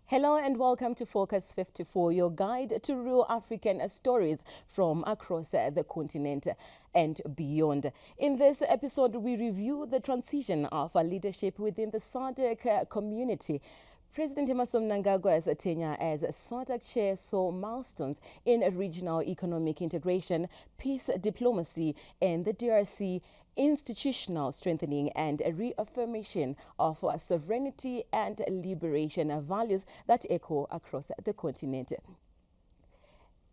Hello and welcome to Focus 54, your guide to real African stories from across the continent and beyond. In this episode, we review the transition of leadership within the SADC community. President Emmerson Mnangagwa's tenure as SADC Chair saw milestones in regional economic integration, peace diplomacy, and the DRC institutional strengthening and reaffirmation of sovereignty and liberation values that echo across the continent.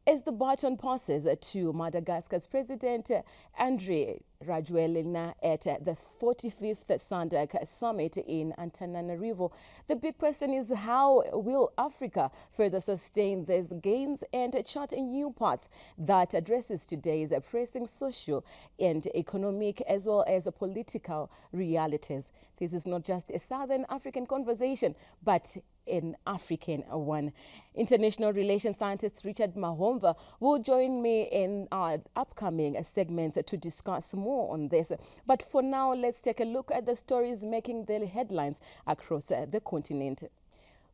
As the baton passes to Madagascar's President Andry Rajoelina at the 45th SADC Summit in Antananarivo, the big question is, how will Africa further sustain these gains and chart a new path that addresses today's pressing social and economic as well as political realities? This is not just a Southern African conversation, but an African one. International relations scientist Richard Mahomva will join me in our upcoming segments to discuss more on this. But for now, let's take a look at the stories making the headlines across the continent.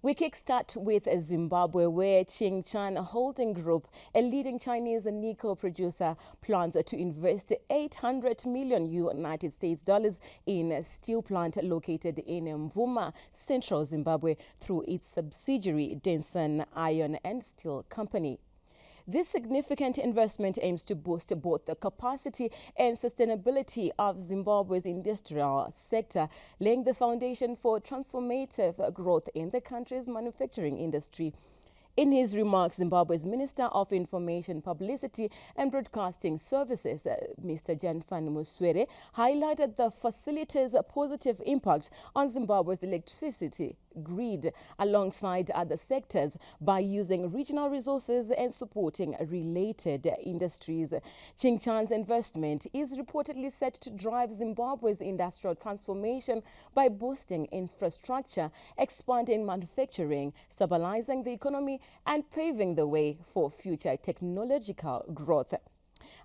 We kickstart with Zimbabwe, where Tsingshan Holding Group, a leading Chinese nickel producer, plans to invest $800 million United States dollars in a steel plant located in Mvuma, central Zimbabwe, through its subsidiary Denson Iron and Steel Company. This significant investment aims to boost both the capacity and sustainability of Zimbabwe's industrial sector, laying the foundation for transformative growth in the country's manufacturing industry. In his remarks, Zimbabwe's Minister of Information, Publicity and Broadcasting Services, Mr. Janfan Muswere, highlighted the facility's positive impact on Zimbabwe's electricity grid alongside other sectors by using regional resources and supporting related industries. Tsingshan's investment is reportedly set to drive Zimbabwe's industrial transformation by boosting infrastructure, expanding manufacturing, stabilizing the economy, and paving the way for future technological growth.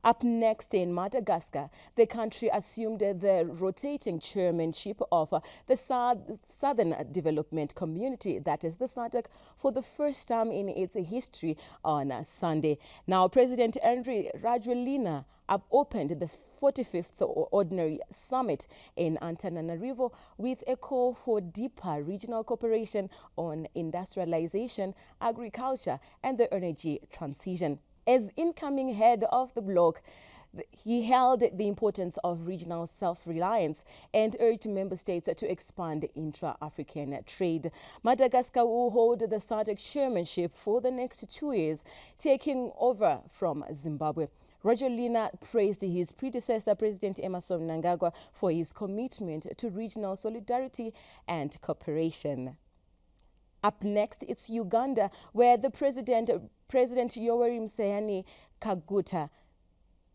Up next in Madagascar, the country assumed the rotating chairmanship of the Southern Development Community, that is the SADC, for the first time in its history on Sunday. Now, President Andry Rajoelina opened the 45th Ordinary Summit in Antananarivo with a call for deeper regional cooperation on industrialization, agriculture, and the energy transition. As incoming head of the bloc, he held the importance of regional self-reliance and urged member states to expand intra-African trade. Madagascar will hold the SADC chairmanship for the next 2 years, taking over from Zimbabwe. Rajoelina praised his predecessor, President Emmerson Mnangagwa, for his commitment to regional solidarity and cooperation. Up next, it's Uganda, where the President Yoweri Museveni Kaguta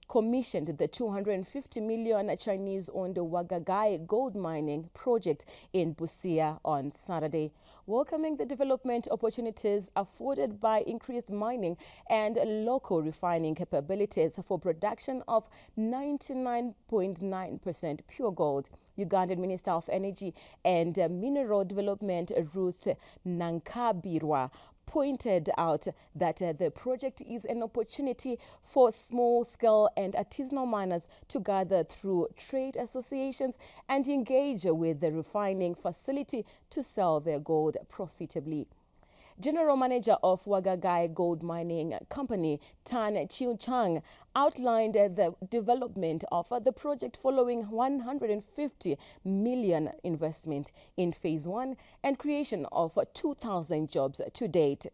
commissioned the 250 million Chinese-owned Wagagai gold mining project in Busia on Saturday, welcoming the development opportunities afforded by increased mining and local refining capabilities for production of 99.9% pure gold. Ugandan Minister of Energy and Mineral Development Ruth Nankabirwa pointed out that the project is an opportunity for small-scale and artisanal miners to gather through trade associations and engage with the refining facility to sell their gold profitably. General Manager of Wagagai Gold Mining Company, Tan Chiu Chang, outlined the development of the project following 150 million investment in Phase 1 and creation of 2,000 jobs to date.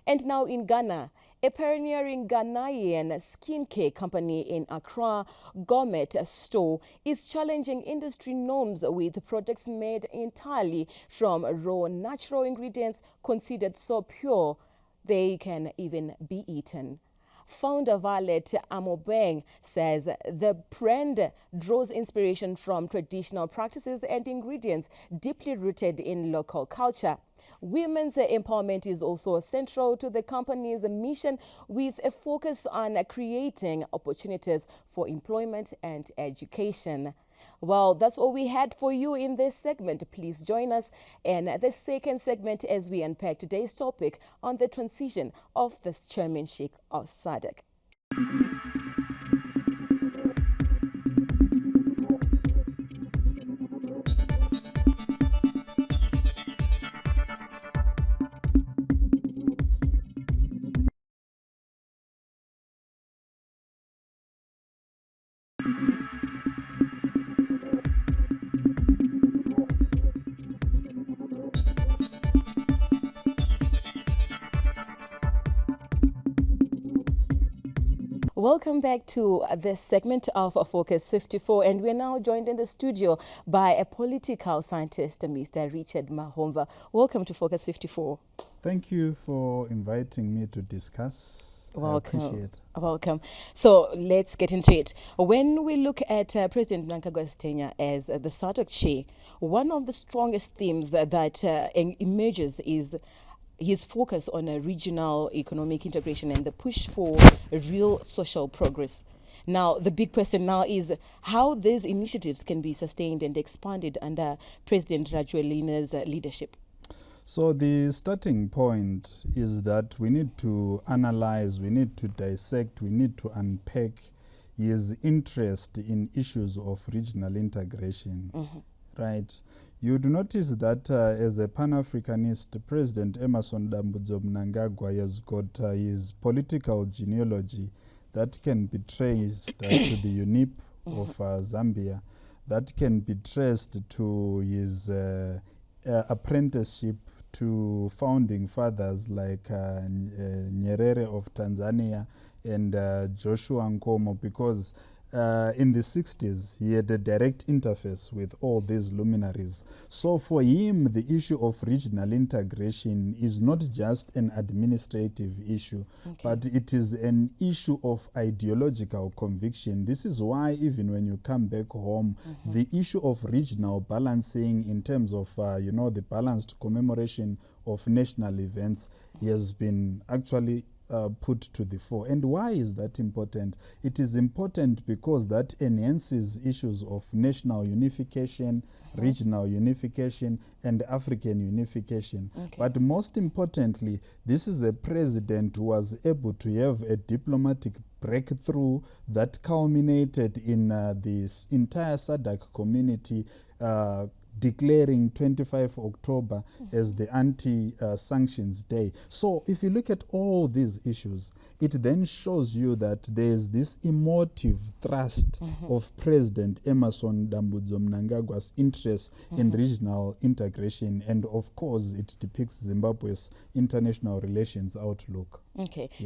And now in Ghana, a pioneering Ghanaian skincare company in Accra, Gourmet Store, is challenging industry norms with products made entirely from raw natural ingredients considered so pure they can even be eaten. Founder Violet Amobeng says the brand draws inspiration from traditional practices and ingredients deeply rooted in local culture. Women's empowerment is also central to the company's mission, with a focus on creating opportunities for employment and education. Well, that's all we had for you in this segment. Please join us in the second segment as we unpack today's topic on the transition of the chairmanship of SADC. Welcome back to this segment of Focus 54, and we're now joined in the studio by a political scientist, Mr. Richard Mahomva. Welcome to Focus 54. Thank you for inviting me to discuss. Welcome. I appreciate it. Welcome. So let's get into it. When we look at President Mnangagwa's tenure as the SADC Chair, one of the strongest themes that emerges is his focus on a regional economic integration and the push for real social progress. Now, the big question now is how these initiatives can be sustained and expanded under President Rajoelina's leadership. So the starting point is that we need to analyze, we need to dissect, we need to unpack his interest in issues of regional integration, right? You'd notice that as a Pan-Africanist, President Emmerson Mnangagwa has got his political genealogy that can be traced to the UNIP of Zambia, that can be traced to his apprenticeship to founding fathers like Nyerere of Tanzania and Joshua Nkomo, because in the 60s, he had a direct interface with all these luminaries. So for him, the issue of regional integration is not just an administrative issue, but it is an issue of ideological conviction. This is why even when you come back home, the issue of regional balancing in terms of, the balanced commemoration of national events has been actually put to the fore. And why is that important? It is important because that enhances issues of national unification, regional unification, and African unification. But most importantly, this is a president who was able to have a diplomatic breakthrough that culminated in this entire SADC community declaring 25 October as the anti-sanctions day. So if you look at all these issues, it then shows you that there's this emotive thrust of President Emmerson Mnangagwa's interest in regional integration, and of course it depicts Zimbabwe's international relations outlook.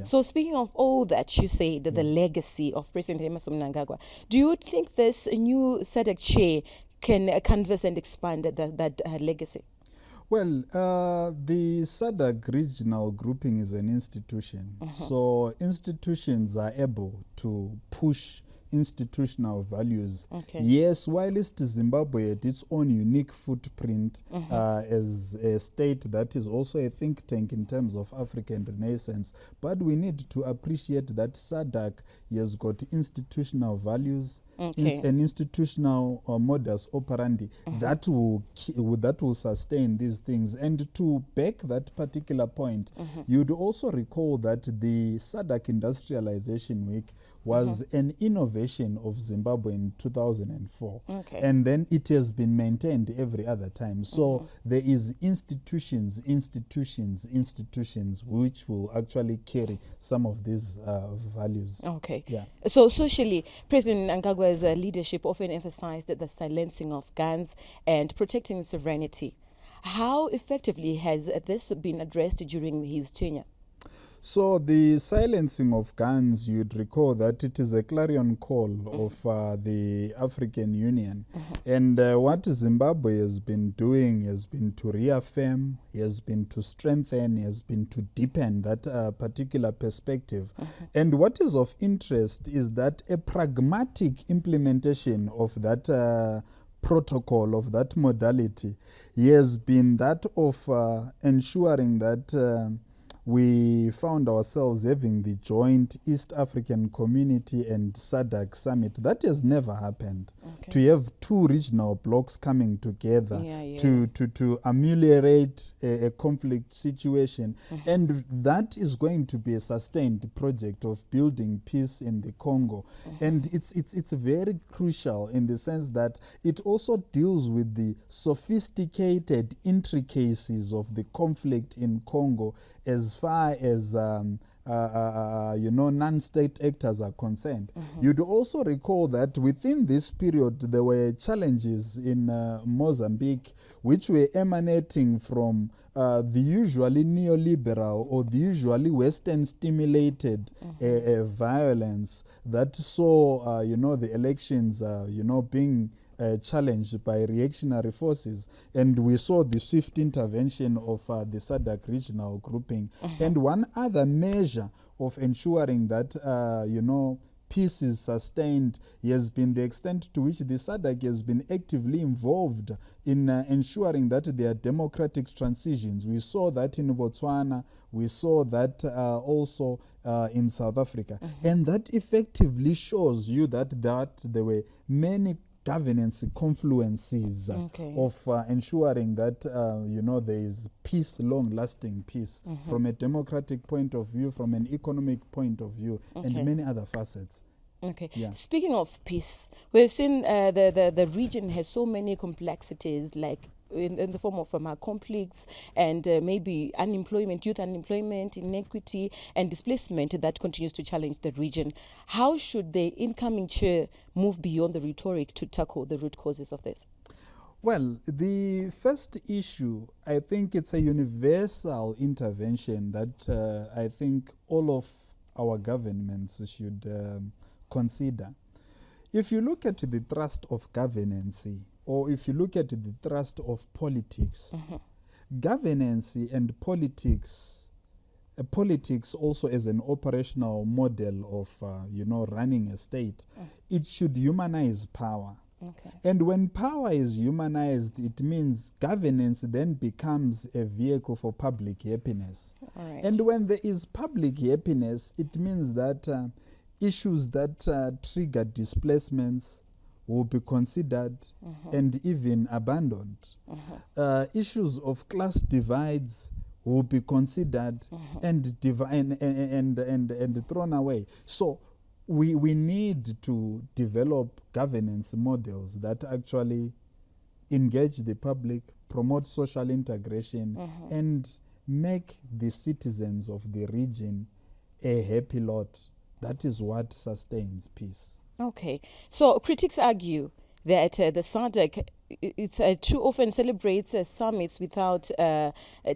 So speaking of all that you say, the legacy of President Emmerson Mnangagwa, do you think this new SADC Chair can canvas and expand that legacy? Well, the SADC regional grouping is an institution. So institutions are able to push institutional values. Yes, whilst Zimbabwe had its own unique footprint as a state that is also a think tank in terms of African renaissance, but we need to appreciate that SADC has got institutional values, an institutional modus operandi that will sustain these things. And to back that particular point, you'd also recall that the SADC Industrialization Week was an innovation of Zimbabwe in 2004. And then it has been maintained every other time. So there is institutions which will actually carry some of these values. So socially, President Mnangagwa's leadership often emphasized the silencing of guns and protecting sovereignty. How effectively has this been addressed during his tenure? So the silencing of guns, you'd recall that it is a clarion call of the African Union. And what Zimbabwe has been doing has been to reaffirm, has been to strengthen, has been to deepen that particular perspective. And what is of interest is that a pragmatic implementation of that protocol, of that modality, has been that of ensuring that we found ourselves having the joint East African Community and SADC Summit. That has never happened. Okay. To have two regional blocks coming together to ameliorate a conflict situation. And that is going to be a sustained project of building peace in the Congo. And it's very crucial in the sense that it also deals with the sophisticated intricacies of the conflict in Congo as far as non-state actors are concerned. You'd also recall that within this period there were challenges in Mozambique which were emanating from the usually neoliberal or the usually Western stimulated violence that saw the elections being challenged by reactionary forces, and we saw the swift intervention of the SADC regional grouping. And one other measure of ensuring that peace is sustained has been the extent to which the SADC has been actively involved in ensuring that there are democratic transitions. We saw that in Botswana, we saw that also in South Africa, and that effectively shows you that there were many governance confluences of ensuring that there is peace, long-lasting peace, from a democratic point of view, from an economic point of view, and many other facets. Okay. Yeah. Speaking of peace, we've seen the region has so many complexities, like in the form of conflicts and maybe unemployment, youth unemployment, inequity and displacement that continues to challenge the region. How should the incoming chair move beyond the rhetoric to tackle the root causes of this? Well, the first issue, I think it's a universal intervention that I think all of our governments should consider. If you look at the thrust of governance, or if you look at the thrust of politics, governance and politics also as an operational model of running a state, it should humanize power. And when power is humanized, it means governance then becomes a vehicle for public happiness. And when there is public happiness, it means that issues that trigger displacements will be considered and even abandoned. Issues of class divides will be considered and thrown away. So we need to develop governance models that actually engage the public, promote social integration, and make the citizens of the region a happy lot. That is what sustains peace. Okay. So critics argue that the SADC too often celebrates summits without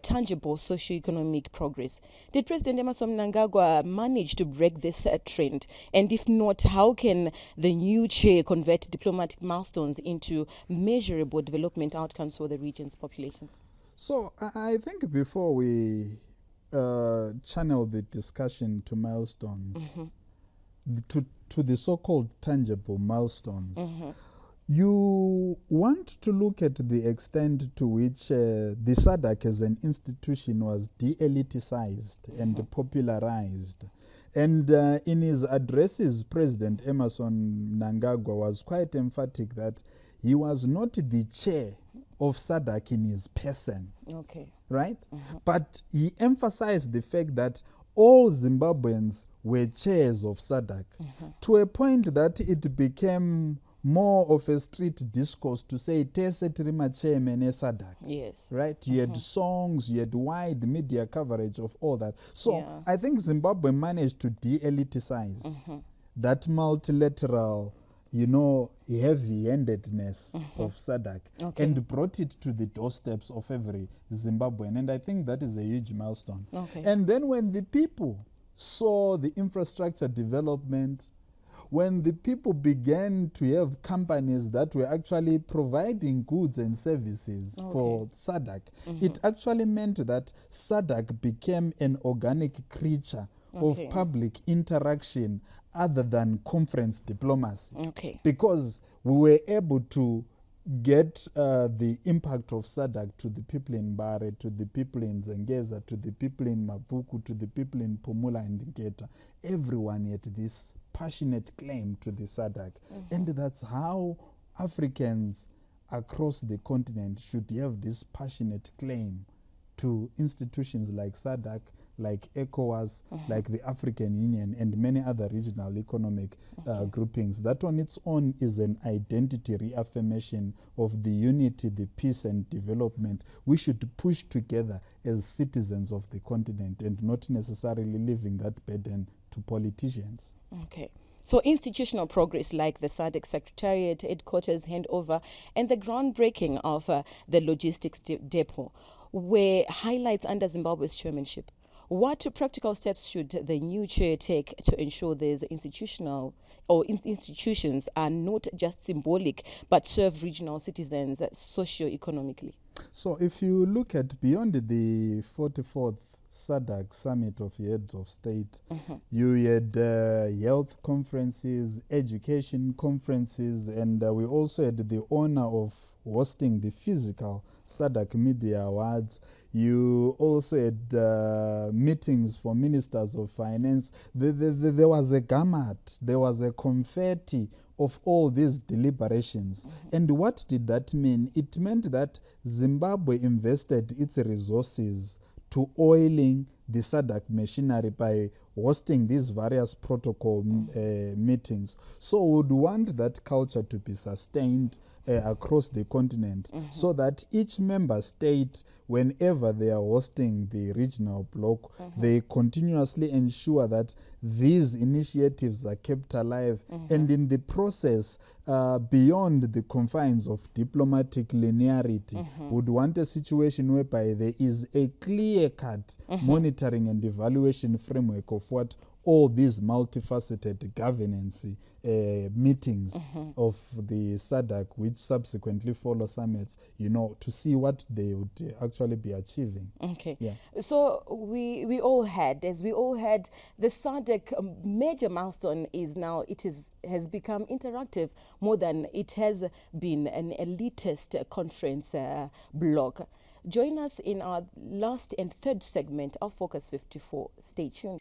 tangible socio-economic progress. Did President Emmerson Mnangagwa manage to break this trend? And if not, how can the new chair convert diplomatic milestones into measurable development outcomes for the region's populations? So I think before we channel the discussion to milestones, to the so-called tangible milestones, you want to look at the extent to which the SADC as an institution was de-eliticized and popularized. And in his addresses, President Emmerson Mnangagwa was quite emphatic that he was not the chair of SADC in his person. Right? But he emphasized the fact that all Zimbabweans were chairs of SADC, to a point that it became more of a street discourse to say Tesetrima chairman SADC. Yes. Right? You had songs, you had wide media coverage of all that. So I think Zimbabwe managed to de-eliticize that multilateral, heavy-handedness of SADC and brought it to the doorsteps of every Zimbabwean. And I think that is a huge milestone. And then when the people saw the infrastructure development, when the people began to have companies that were actually providing goods and services for SADC, it actually meant that SADC became an organic creature of public interaction other than conference diplomacy. Because we were able to get the impact of SADC to the people in Bare, to the people in Zengeza, to the people in Mapuku, to the people in Pumula and Ngeta. Everyone had this passionate claim to the SADC. And that's how Africans across the continent should have this passionate claim to institutions like SADC, like ECOWAS, like the African Union, and many other regional economic groupings. That on its own is an identity reaffirmation of the unity, the peace and development we should push together as citizens of the continent, and not necessarily leaving that burden to politicians. Okay. So institutional progress like the SADC Secretariat, headquarters handover, and the groundbreaking of the logistics depot were highlights under Zimbabwe's chairmanship. What practical steps should the new chair take to ensure these institutions are not just symbolic but serve regional citizens socio-economically? So if you look at beyond the 44th SADC Summit of Heads of State, you had health conferences, education conferences, and we also had the honor of hosting the physical SADC Media Awards. You also had meetings for ministers of finance. There was a gamut, there was a confetti of all these deliberations. And what did that mean? It meant that Zimbabwe invested its resources to oiling the SADC machinery by hosting these various protocol meetings. So we would want that culture to be sustained across the continent, so that each member state, whenever they are hosting the regional bloc, they continuously ensure that these initiatives are kept alive, and in the process, beyond the confines of diplomatic linearity, would want a situation whereby there is a clear-cut monitoring and evaluation framework of what all these multifaceted governance meetings of the SADC, which subsequently follow summits, to see what they would actually be achieving. Okay. Yeah. So we all had the SADC major milestone is now has become interactive more than it has been an elitist conference block. Join us in our last and third segment of Focus 54. Stay tuned.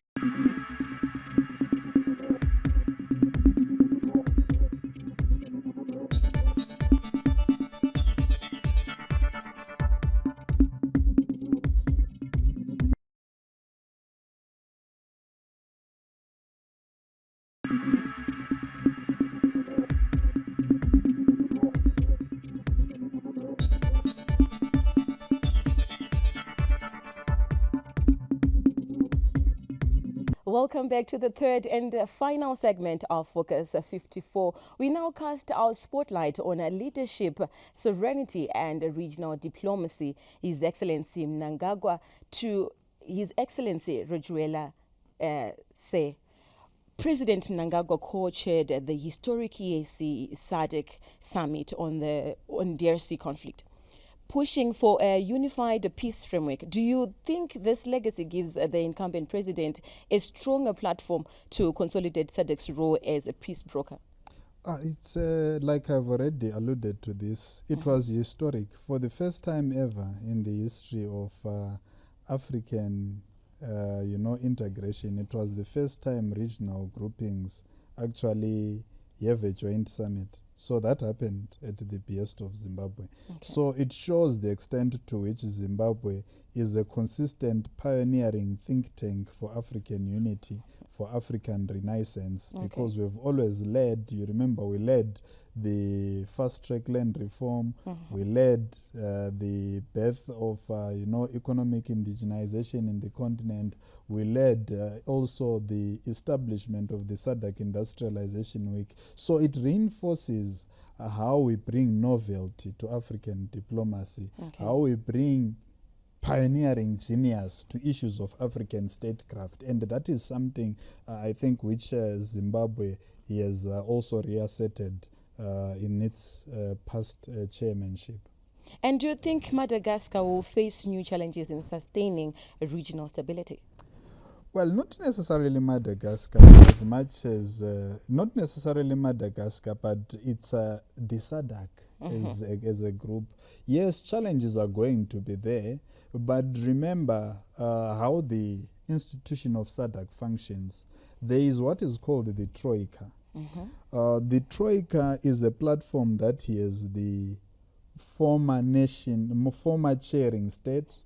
Welcome back to the third and final segment of Focus 54. We now cast our spotlight on leadership, sovereignty and regional diplomacy. His Excellency Mnangagwa to His Excellency Rajoelina say. President Mnangagwa co-chaired the historic EAC SADC summit on DRC conflict, pushing for a unified peace framework. Do you think this legacy gives the incumbent president a stronger platform to consolidate SADC's role as a peace broker? It's like I've already alluded to this. It was historic. For the first time ever in the history of African integration, it was the first time regional groupings actually have a joint summit. So that happened at the behest of Zimbabwe. Okay. So it shows the extent to which Zimbabwe is a consistent pioneering think tank for African unity, for African renaissance, because we've always led, you remember, we led the fast-track land reform, we led the birth of, economic indigenization in the continent, we led also the establishment of the SADC Industrialization Week. So it reinforces how we bring novelty to African diplomacy, how we bring pioneering genius to issues of African statecraft. And that is something I think which Zimbabwe has also reasserted in its past chairmanship. And do you think Madagascar will face new challenges in sustaining regional stability? Well, not necessarily Madagascar, as much as, not necessarily Madagascar, but it's the SADC. as a group. Yes, challenges are going to be there, but remember how the institution of SADC functions. There is what is called the Troika. The Troika is a platform that has the former chairing state,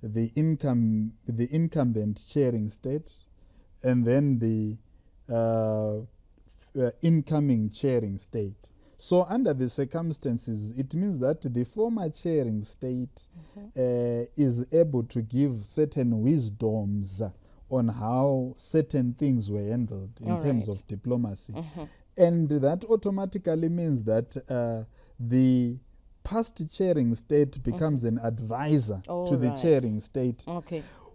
the incumbent chairing state, and then the incoming chairing state. So under the circumstances, it means that the former chairing state is able to give certain wisdoms on how certain things were handled in terms of diplomacy. And that automatically means that the past chairing state becomes an advisor to the chairing state.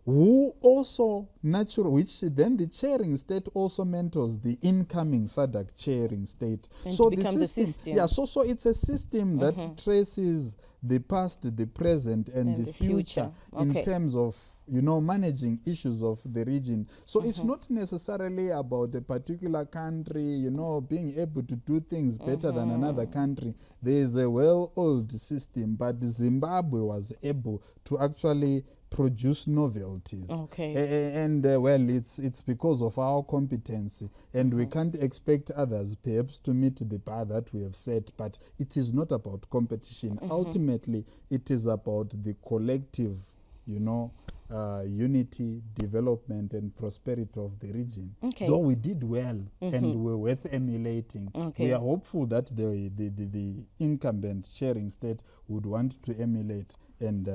Who also which then the chairing state also mentors the incoming SADC chairing state. And so it becomes a system. Yeah, so it's a system that traces the past, the present, and the future in terms of managing issues of the region. So it's not necessarily about a particular country, being able to do things better than another country. There is a well-oiled system, but Zimbabwe was able to actually produce novelties. Well, it's because of our competency, and we can't expect others perhaps to meet the bar that we have set, but it is not about competition. Ultimately, it is about the collective, unity, development, and prosperity of the region. Though we did well and we're worth emulating, we are hopeful that the incumbent chairing state would want to emulate and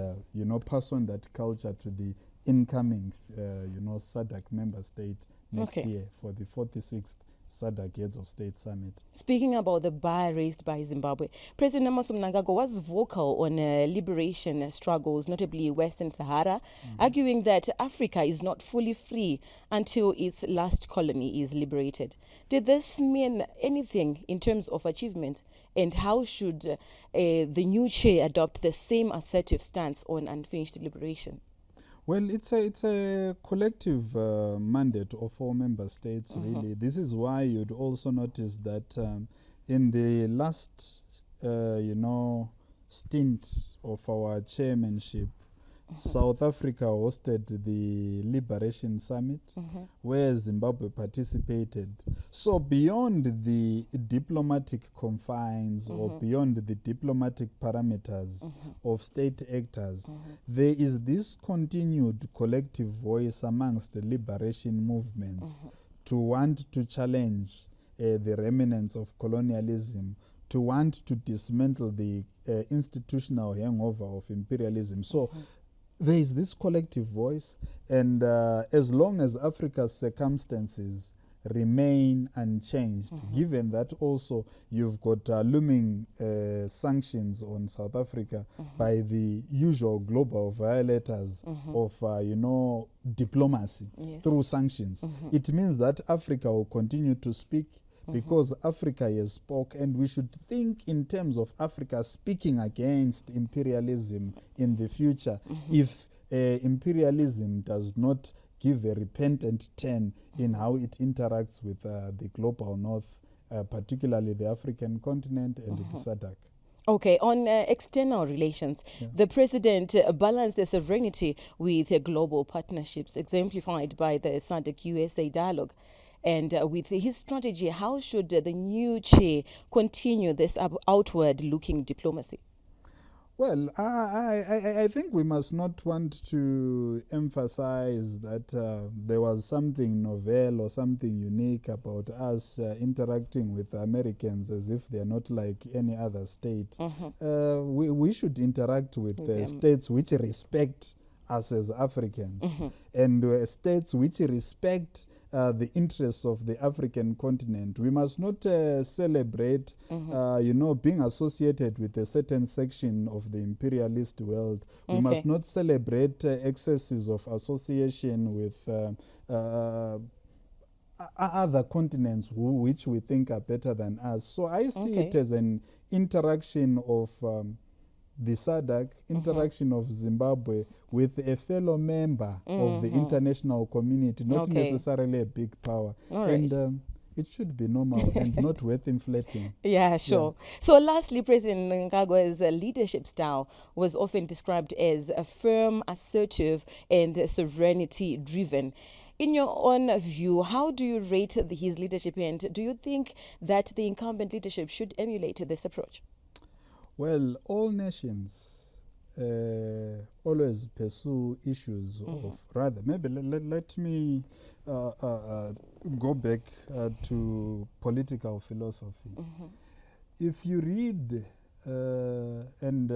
pass on that culture to the incoming SADC member state next year for the 46th SADC Heads of State Summit. Speaking about the bar raised by Zimbabwe, President Emmerson Mnangagwa was vocal on liberation struggles, notably Western Sahara, arguing that Africa is not fully free until its last colony is liberated. Did this mean anything in terms of achievement, and how should the new chair adopt the same assertive stance on unfinished liberation? Well, it's a collective mandate of all member states, really. This is why you'd also notice that in the last, stint of our chairmanship, South Africa hosted the Liberation Summit, where Zimbabwe participated. So beyond the diplomatic confines or beyond the diplomatic parameters of state actors, there is this continued collective voice amongst the liberation movements to want to challenge the remnants of colonialism, to want to dismantle the institutional hangover of imperialism. So there is this collective voice, and as long as Africa's circumstances remain unchanged, given that also you've got looming sanctions on South Africa by the usual global violators of, diplomacy through sanctions, it means that Africa will continue to speak because Africa has spoke, and we should think in terms of Africa speaking against imperialism in the future if imperialism does not give a repentant turn in how it interacts with the global north, particularly the African continent and the SADC. Okay, on external relations, the president balanced the sovereignty with global partnerships, exemplified by the SADC-USA dialogue. And with his strategy, how should the new chair continue this outward-looking diplomacy? Well, I think we must not want to emphasize that there was something novel or something unique about us interacting with Americans as if they're not like any other state. We should interact with states which respect us as Africans, and states which respect the interests of the African continent. We must not celebrate, being associated with a certain section of the imperialist world. We must not celebrate excesses of association with other continents which we think are better than us. So I see it as an interaction of the SADC, interaction of Zimbabwe with a fellow member of the international community, not necessarily a big power. And it should be normal and not worth inflating. Yeah, sure. Yeah. So lastly, President Mnangagwa's leadership style was often described as firm, assertive, and sovereignty-driven. In your own view, how do you rate his leadership, and do you think that the incumbent leadership should emulate this approach? Well, all nations always pursue issues of, rather, maybe let me go back to political philosophy. If you read, and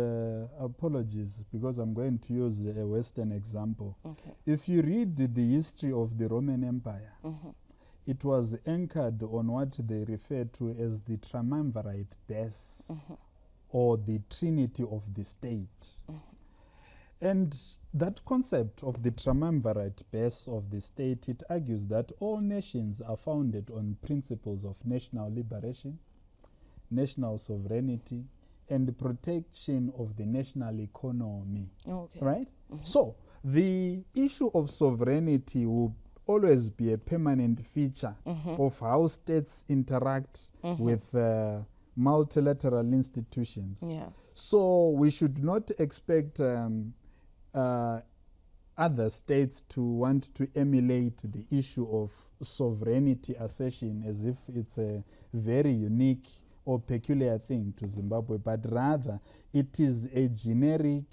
apologies because I'm going to use a Western example. If you read the history of the Roman Empire, it was anchored on what they refer to as the triumvirate base, or the trinity of the state. And that concept of the triumvirate base of the state, it argues that all nations are founded on principles of national liberation, national sovereignty, and the protection of the national economy. Right? So the issue of sovereignty will always be a permanent feature of how states interact with multilateral institutions. So we should not expect other states to want to emulate the issue of sovereignty assertion as if it's a very unique or peculiar thing to Zimbabwe, but rather it is a generic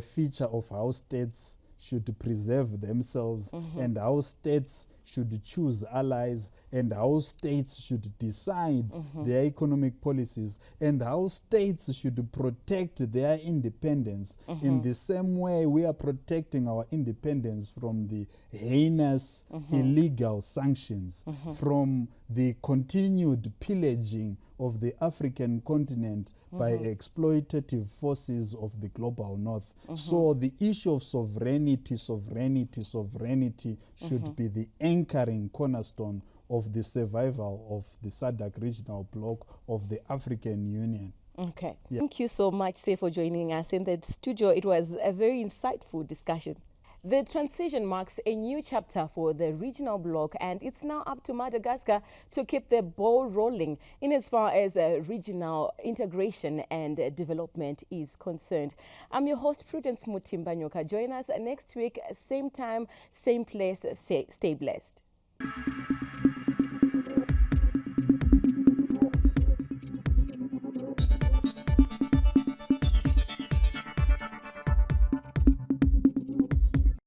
feature of how states should preserve themselves and how states should choose allies and how states should decide their economic policies and how states should protect their independence in the same way we are protecting our independence from the heinous illegal sanctions, from the continued pillaging of the African continent by exploitative forces of the global north. So the issue of sovereignty should be the anchoring cornerstone of the survival of the SADC regional bloc of the African Union. Okay. Yeah. Thank you so much, Say, for joining us in the studio. It was a very insightful discussion. The transition marks a new chapter for the regional bloc, and it's now up to Madagascar to keep the ball rolling in as far as regional integration and development is concerned. I'm your host, Prudence Mutimbanyoka. Join us next week, same time, same place. Stay blessed.